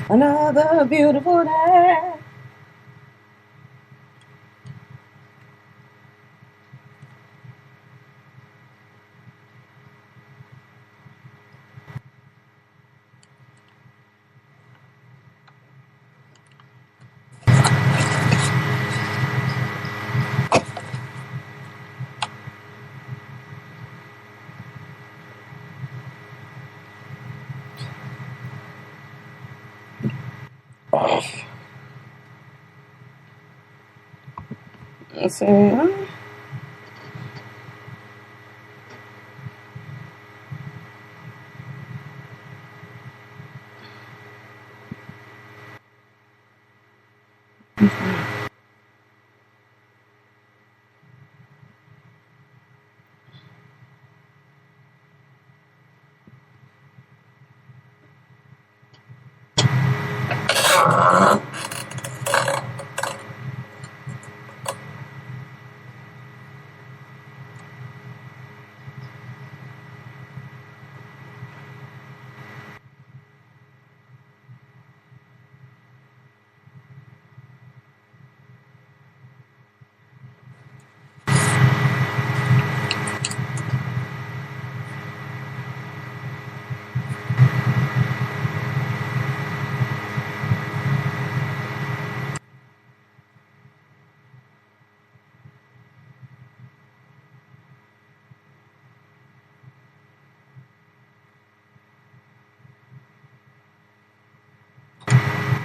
Another beautiful day. Let's see.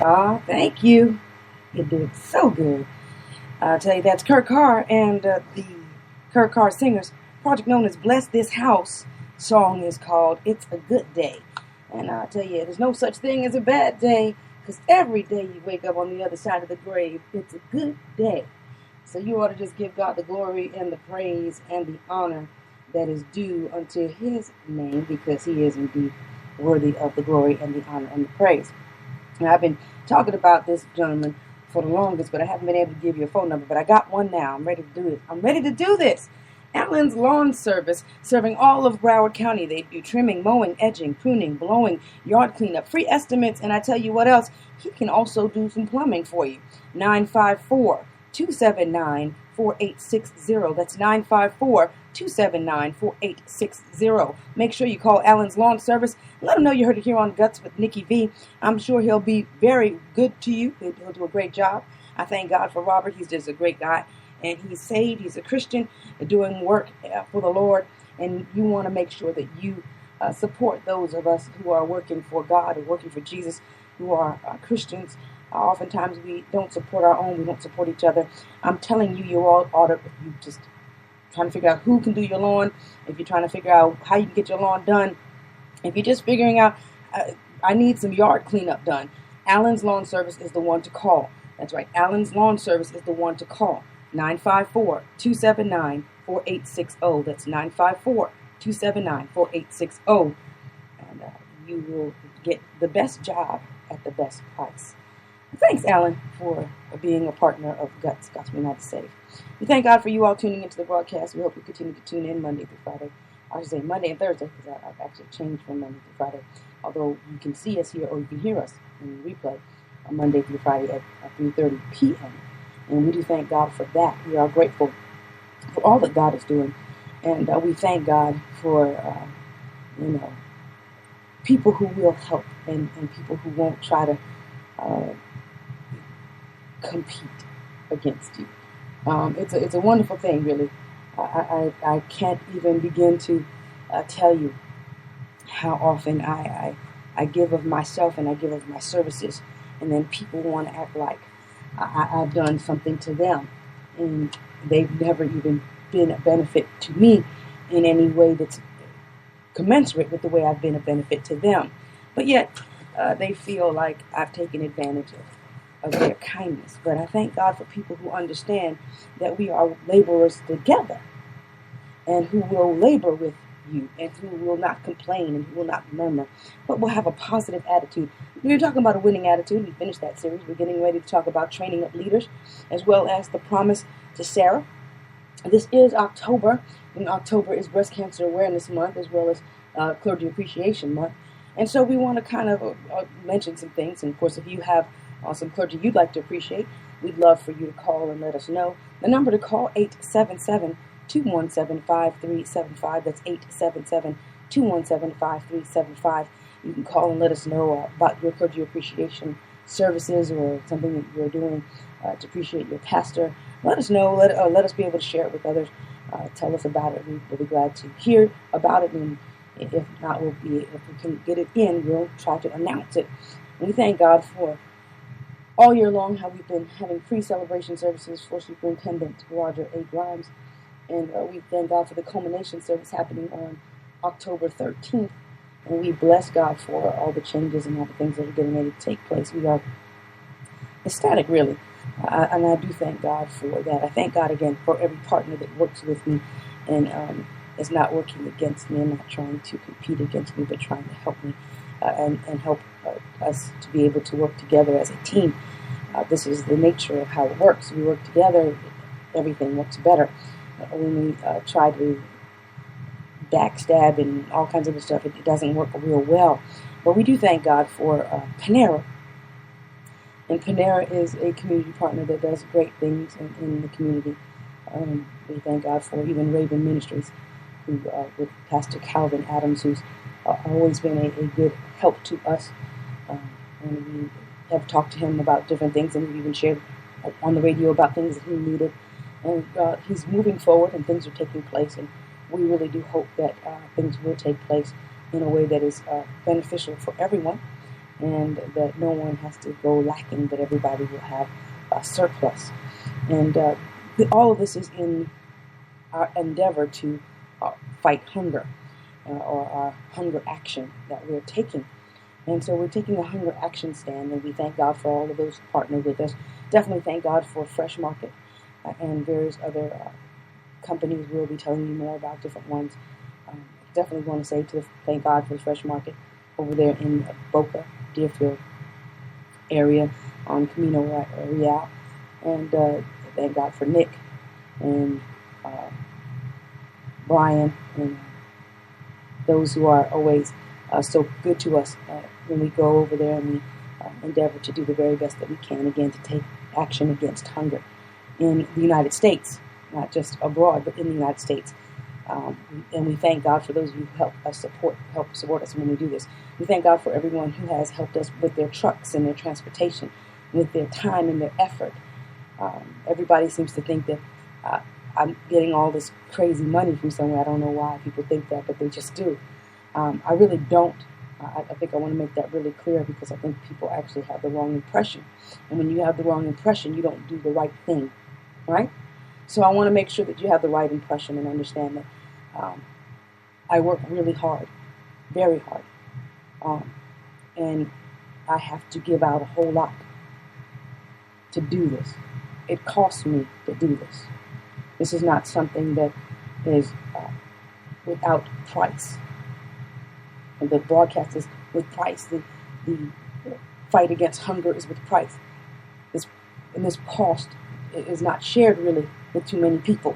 Oh, thank you. You did so good. I'll tell you, that's Kurt Carr and the Kurt Carr Singers project known as Bless This House song is called It's a Good Day. And I tell you, there's no such thing as a bad day, because every day you wake up on the other side of the grave, it's a good day. So you ought to just give God the glory and the praise and the honor that is due unto his name, because he is indeed worthy of the glory and the honor and the praise. Now, I've been talking about this gentleman for the longest, but I haven't been able to give you a phone number, but I got one now. I'm ready to do it. I'm ready to do this. Allen's Lawn Service, serving all of Broward County. They do trimming, mowing, edging, pruning, blowing, yard cleanup, free estimates, and I tell you what else, he can also do some plumbing for you. 954-279-4860. That's 954-279-4860. Make sure you call Allen's Lawn Service. Let him know you heard it here on Guts with Nikki V. I'm sure he'll be very good to you. He'll do a great job. I thank God for Robert. He's just a great guy. And he's saved. He's a Christian doing work for the Lord. And you want to make sure that you support those of us who are working for God or working for Jesus, who are Christians. Oftentimes we don't support our own. We don't support each other. I'm telling you, you all ought to, if you just trying to figure out who can do your lawn, if you're trying to figure out how you can get your lawn done, if you're just figuring out, I need some yard cleanup done, Allen's Lawn Service is the one to call. That's right. Allen's Lawn Service is the one to call. 954-279-4860. That's 954-279-4860. And you will get the best job at the best price. Thanks, Alan, for being a partner of Guts United Save. We thank God for you all tuning into the broadcast. We hope you continue to tune in Monday through Friday. I should say Monday and Thursday, because I've actually changed from Monday through Friday. Although you can see us here, or you can hear us in the replay on Monday through Friday at 3:30 p.m. And we do thank God for that. We are grateful for all that God is doing. And we thank God for, people who will help and people who won't try to compete against you. It's a wonderful thing, really. I can't even begin to tell you how often I give of myself and I give of my services, and then people want to act like I've done something to them, and they've never even been a benefit to me in any way that's commensurate with the way I've been a benefit to them. But yet, they feel like I've taken advantage of their kindness. But I thank God for people who understand that we are laborers together, and who will labor with you, and who will not complain, and who will not murmur, but will have a positive attitude. We're talking about a winning attitude. We finished that series. We're getting ready to talk about training up leaders, as well as the promise to Sarah. This is October, and October is Breast Cancer Awareness Month, as well as Clergy Appreciation Month. And so we want to kind of mention some things. And of course, if you have some clergy you'd like to appreciate, we'd love for you to call and let us know. The number to call, 877-217-5375. That's 877-217-5375. You can call and let us know about your clergy appreciation services or something that you're doing to appreciate your pastor. Let us know. Let us be able to share it with others. Tell us about it. We'll be glad to hear about it. And if not, if we can get it in, we'll try to announce it. And we thank God for all year long how we've been having free celebration services for Superintendent Roger A. Grimes. And we thank God for the culmination service happening on October 13th. And we bless God for all the changes and all the things that are getting ready to take place. We are ecstatic, really. And I do thank God for that. I thank God again for every partner that works with me and is not working against me and not trying to compete against me, but trying to help me and help us to be able to work together as a team. This is the nature of how it works. We work together, everything works better. When we try to backstab and all kinds of other stuff, it doesn't work real well. But we do thank God for Panera. And Panera is a community partner that does great things in the community. We thank God for even Raven Ministries, who with Pastor Calvin Adams, who's always been a good help to us. And we have talked to him about different things, and we've even shared on the radio about things that he needed. And he's moving forward, and things are taking place. And we really do hope that things will take place in a way that is beneficial for everyone, and that no one has to go lacking, but everybody will have a surplus. And all of this is in our endeavor to fight hunger or our hunger action that we're taking. And so we're taking a hunger action stand, and we thank God for all of those who partner with us. Definitely thank God for Fresh Market and various other companies. We'll be telling you more about different ones. Definitely want to say thank God for the Fresh Market over there in Boca, Deerfield area on Camino Real. And thank God for Nick and Brian and those who are always so good to us when we go over there and we endeavor to do the very best that we can, again, to take action against hunger in the United States, not just abroad, but in the United States. And we thank God for those of you who help support us when we do this. We thank God for everyone who has helped us with their trucks and their transportation, with their time and their effort. Everybody seems to think that I'm getting all this crazy money from somewhere. I don't know why people think that, but they just do. I really don't. I think I want to make that really clear because I think people actually have the wrong impression. And when you have the wrong impression, you don't do the right thing, right? So I want to make sure that you have the right impression and understand that I work really hard, very hard. And I have to give out a whole lot to do this. It costs me to do this. This is not something that is without price. And the broadcast is with price. The fight against hunger is with price. This cost is not shared really with too many people.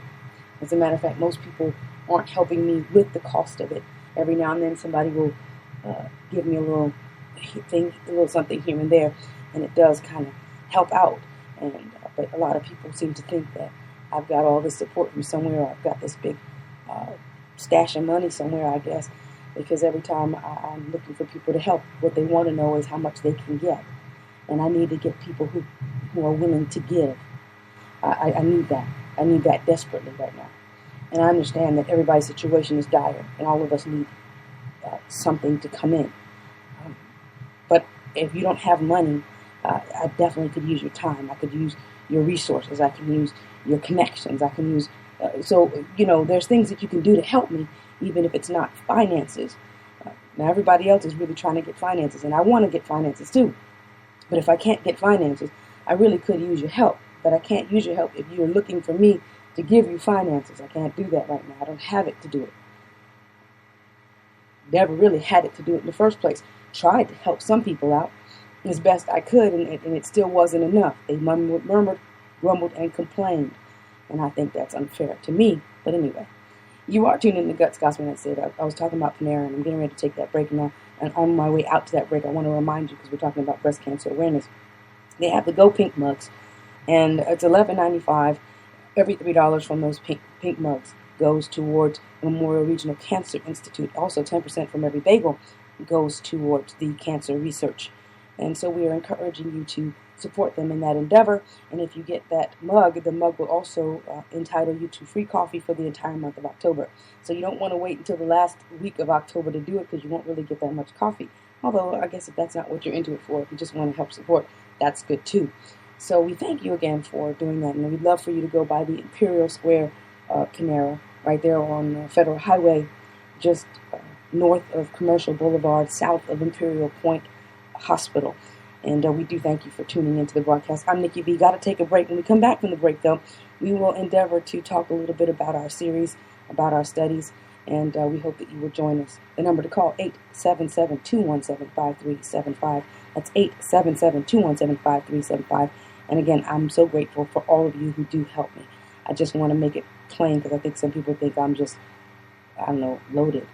As a matter of fact, most people aren't helping me with the cost of it. Every now and then somebody will give me a little thing, a little something here and there, and it does kind of help out. But a lot of people seem to think that I've got all this support from somewhere, or I've got this big stash of money somewhere, I guess, because every time I'm looking for people to help, what they want to know is how much they can get. And I need to get people who are willing to give. I need that. I need that desperately right now. And I understand that everybody's situation is dire, and all of us need something to come in. But if you don't have money, I definitely could use your time. I could use your resources. I can use your connections. I can use... there's things that you can do to help me, even if it's not finances. Now, everybody else is really trying to get finances, and I want to get finances too. But if I can't get finances, I really could use your help. But I can't use your help if you're looking for me to give you finances. I can't do that right now. I don't have it to do it. Never really had it to do it in the first place. Tried to help some people out as best I could, and it still wasn't enough. They murmured, grumbled, and complained. And I think that's unfair to me. But anyway, you are tuned in to Guts Gospel. And I said I was talking about Panera, and I'm getting ready to take that break now. And on my way out to that break, I want to remind you, because we're talking about breast cancer awareness, they have the Go Pink mugs, and it's $11.95. Every $3 from those pink mugs goes towards Memorial Regional Cancer Institute. Also, 10% from every bagel goes towards the cancer research. And so we are encouraging you to support them in that endeavor. And if you get that mug, the mug will also entitle you to free coffee for the entire month of October. So you don't want to wait until the last week of October to do it, because you won't really get that much coffee. Although, I guess if that's not what you're into it for, if you just want to help support, that's good too. So we thank you again for doing that. And we'd love for you to go by the Imperial Square Panera, right there on Federal Highway, just north of Commercial Boulevard, south of Imperial Point Hospital. And we do thank you for tuning into the broadcast. I'm Nikki V. Got to take a break. When we come back from the break, though, we will endeavor to talk a little bit about our series, about our studies, and we hope that you will join us. The number to call, 877-217-5375. That's 877-217-5375. And again, I'm so grateful for all of you who do help me. I just want to make it plain, because I think some people think I'm just, loaded.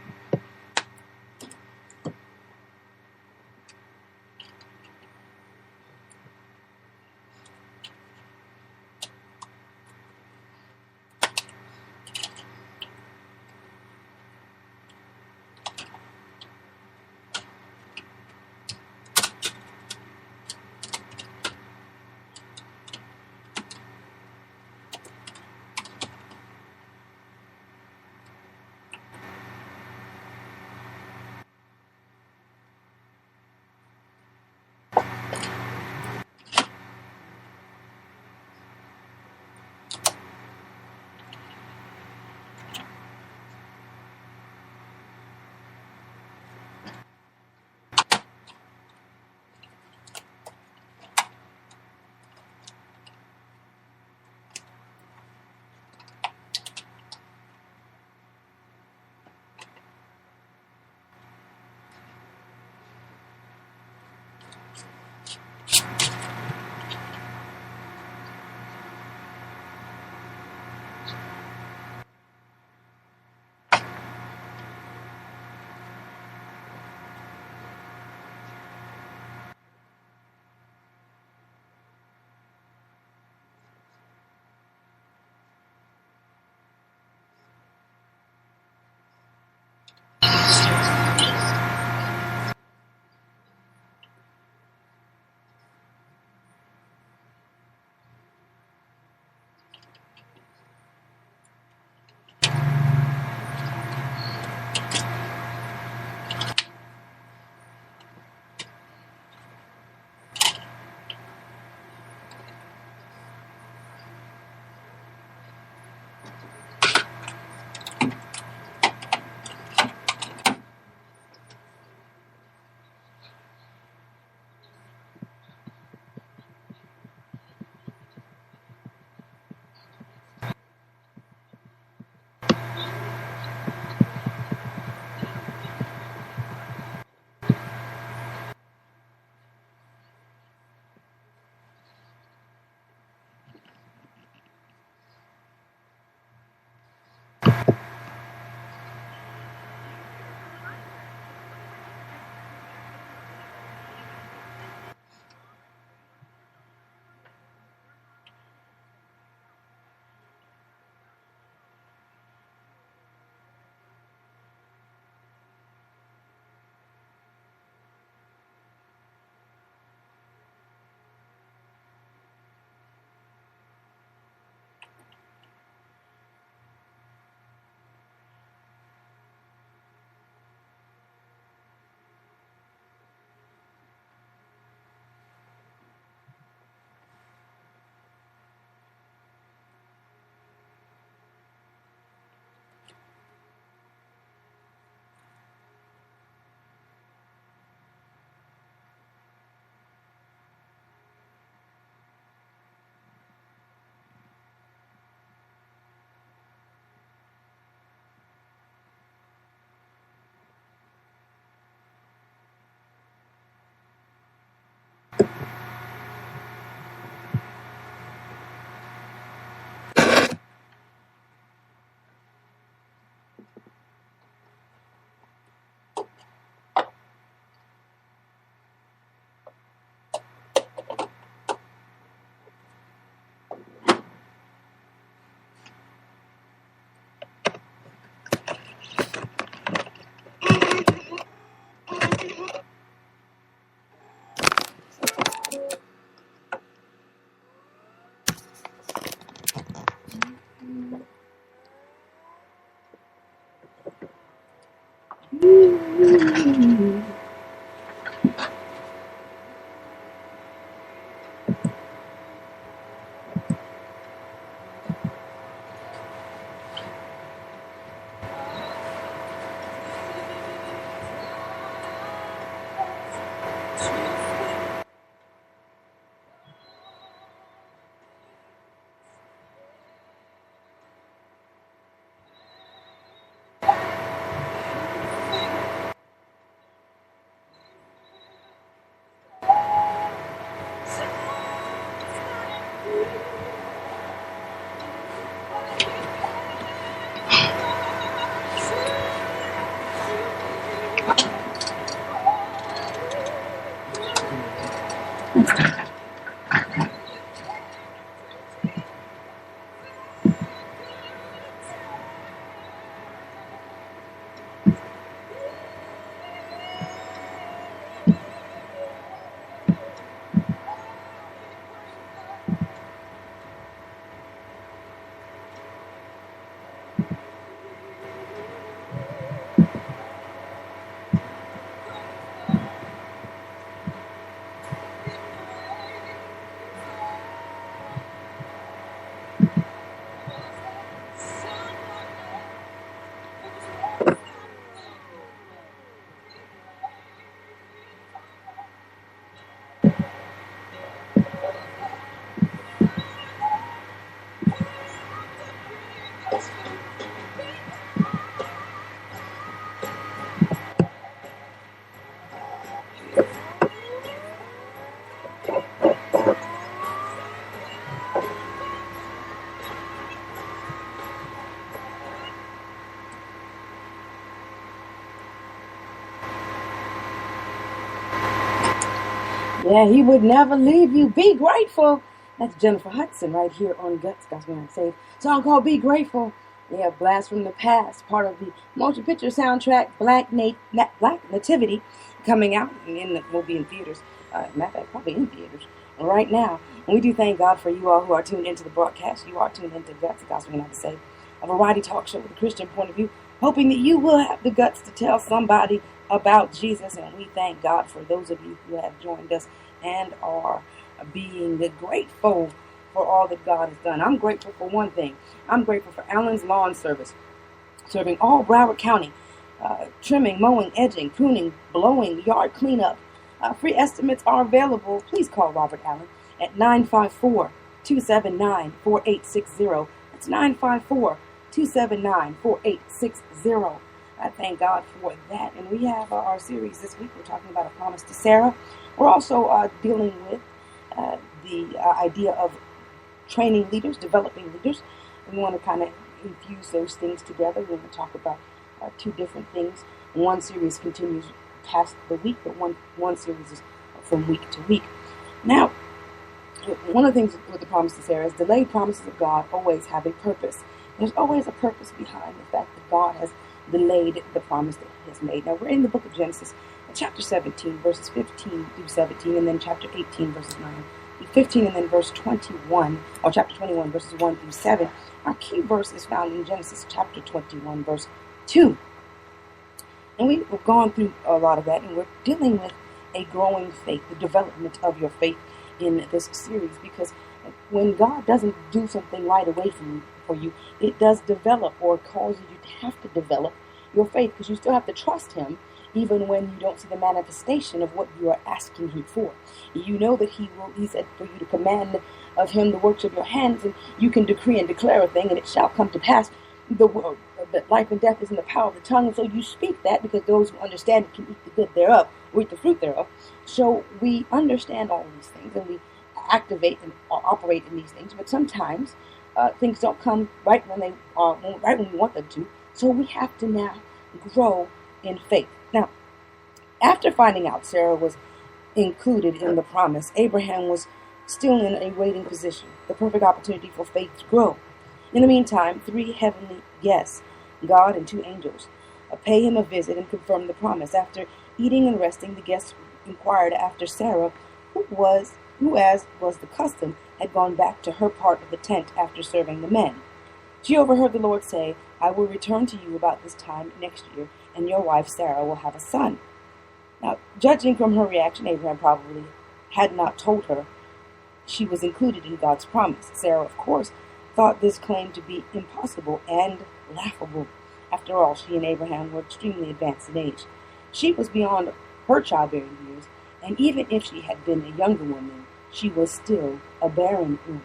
Yeah, he would never leave you. Be grateful. That's Jennifer Hudson right here on Guts Gospel and Saved. Song called Be Grateful. We have Blast from the Past, part of the motion picture soundtrack Black Nativity, coming out and will be in theaters. Matter of fact, probably in theaters right now. And we do thank God for you all who are tuned into the broadcast. You are tuned into Guts Gospel and Saved, a variety talk show with a Christian point of view, hoping that you will have the guts to tell somebody about Jesus. And we thank God for those of you who have joined us and are being grateful for all that God has done. I'm grateful for one thing. I'm grateful for Allen's Lawn Service, serving all Broward County, trimming, mowing, edging, pruning, blowing, yard cleanup. Free estimates are available. Please call Robert Allen at 954-279-4860. That's 954-279-4860. I thank God for that. And we have our series this week. We're talking about a promise to Sarah. We're also dealing with the idea of training leaders, developing leaders. We want to kind of infuse those things together. We're going to talk about two different things. One series continues past the week, but one series is from week to week. Now, one of the things with the promise to Sarah is delayed promises of God always have a purpose. There's always a purpose behind the fact that God has delayed the promise that he has made. Now, we're in the book of Genesis, chapter 17, verses 15 through 17, and then chapter 18, verses 9 through 15, and then verse 21, or chapter 21, verses 1 through 7. Our key verse is found in Genesis chapter 21, verse 2. And we've gone through a lot of that, and we're dealing with a growing faith, the development of your faith in this series, because when God doesn't do something right away for you, it does develop or causes you to have to develop your faith, because you still have to trust him even when you don't see the manifestation of what you are asking him for. You know that he said for you to command of him the works of your hands, and you can decree and declare a thing, and it shall come to pass. That life and death is in the power of the tongue, and so you speak that, because those who understand it can eat the good thereof, or eat the fruit thereof. So we understand all these things, and we activate and operate in these things, but sometimes things don't come right when we want them to. So we have to now grow in faith. Now, after finding out Sarah was included in the promise, Abraham was still in a waiting position, the perfect opportunity for faith to grow. In the meantime, 3 heavenly guests, God and 2 angels, pay him a visit and confirm the promise. After eating and resting, the guests inquired after Sarah, who, as was the custom, had gone back to her part of the tent after serving the men. She overheard the Lord say, "I will return to you about this time next year, and your wife Sarah will have a son." Now, judging from her reaction, Abraham probably had not told her she was included in God's promise. Sarah, of course, thought this claim to be impossible and laughable. After all, she and Abraham were extremely advanced in age. She was beyond her childbearing years, and even if she had been a younger woman, she was still a barren woman.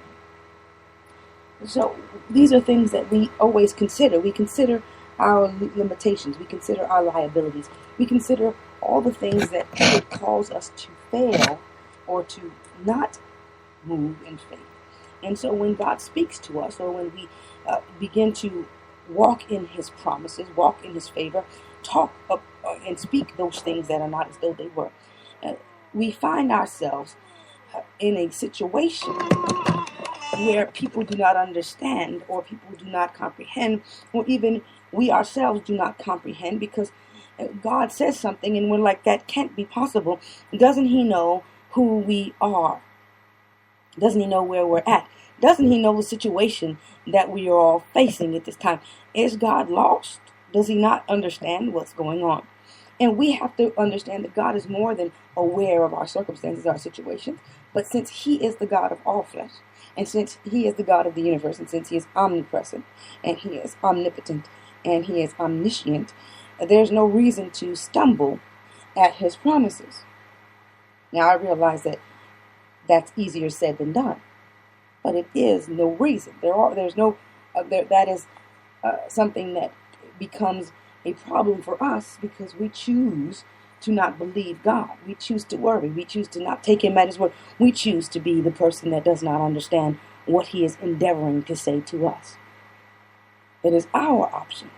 So these are things that we always consider. We consider our limitations. We consider our liabilities. We consider all the things that could cause us to fail or to not move in faith. And so when God speaks to us, or when we begin to walk in His promises, walk in His favor, talk up and speak those things that are not as though they were, we find ourselves in a situation where people do not understand, or people do not comprehend, or even we ourselves do not comprehend, because God says something and we're like, that can't be possible. Doesn't He know who we are? Doesn't He know where we're at? Doesn't He know the situation that we are all facing at this time? Is God lost? Does He not understand what's going on? And we have to understand that God is more than aware of our circumstances, our situations. But since He is the God of all flesh, and since He is the God of the universe, and since He is omnipresent, and He is omnipotent, and He is omniscient, there's no reason to stumble at His promises. Now, I realize that that's easier said than done, but it is no reason. That is something that becomes a problem for us because we choose to not believe God. We choose to worry. We choose to not take Him at His word. We choose to be the person that does not understand what He is endeavoring to say to us. It is our option.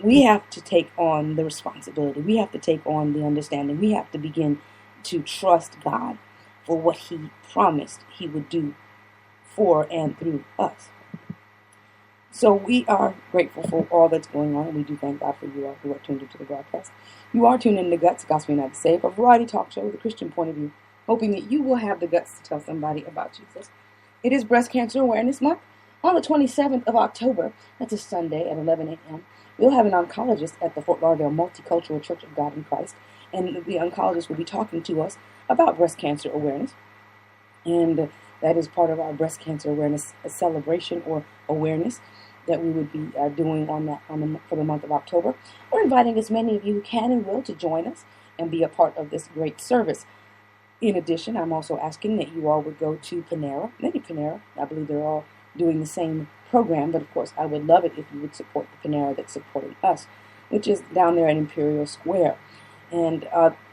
We have to take on the responsibility. We have to take on the understanding. We have to begin to trust God for what He promised He would do for and through us. So we are grateful for all that's going on. We do thank God for you all who are tuned into the broadcast. You are tuned in to Guts, Gospel United Saved, a variety talk show with a Christian point of view, hoping that you will have the guts to tell somebody about Jesus. It is Breast Cancer Awareness Month. On the 27th of October, that's a Sunday at 11 a.m., we'll have an oncologist at the Fort Lauderdale Multicultural Church of God in Christ, and the oncologist will be talking to us about breast cancer awareness. And that is part of our breast cancer awareness celebration or awareness that we would be doing for the month of October. We're inviting as many of you who can and will to join us and be a part of this great service. In addition, I'm also asking that you all would go to Panera. I believe they're all doing the same program, but of course I would love it if you would support the Panera that's supporting us, which is down there at Imperial Square. And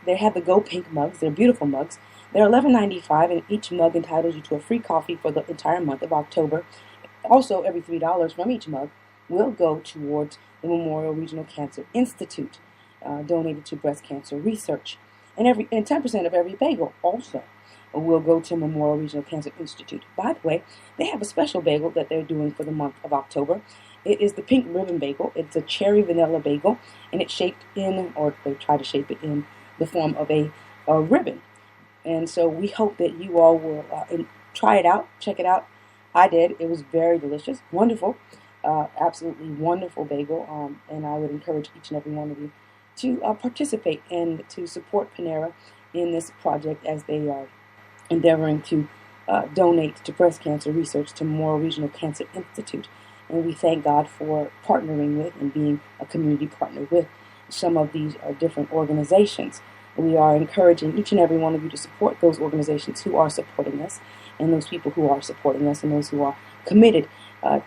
they have the Go Pink mugs. They're beautiful mugs. They're $11.95, and each mug entitles you to a free coffee for the entire month of October. Also, every $3 from each mug will go towards the Memorial Regional Cancer Institute, donated to breast cancer research. And 10% of every bagel also will go to Memorial Regional Cancer Institute. By the way, they have a special bagel that they're doing for the month of October. It is the Pink Ribbon Bagel. It's a cherry vanilla bagel, and it's shaped in, or they try to shape it in, the form of a ribbon. And so we hope that you all will try it out, check it out. I did. It was very delicious, wonderful, absolutely wonderful bagel. And I would encourage each and every one of you to participate and to support Panera in this project as they are endeavoring to donate to breast cancer research to Memorial Regional Cancer Institute. And we thank God for partnering with and being a community partner with some of these different organizations. We are encouraging each and every one of you to support those organizations who are supporting us, and those people who are supporting us, and those who are committed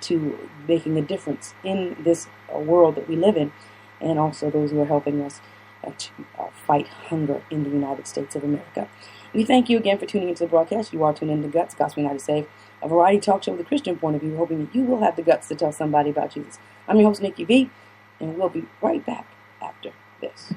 to making a difference in this world that we live in, and also those who are helping us to fight hunger in the United States of America. We thank you again for tuning into the broadcast. You are tuned into Guts, Gospel United Saved, a variety talk show with a Christian point of view, hoping that you will have the guts to tell somebody about Jesus. I'm your host, Nikki V, and we'll be right back after this.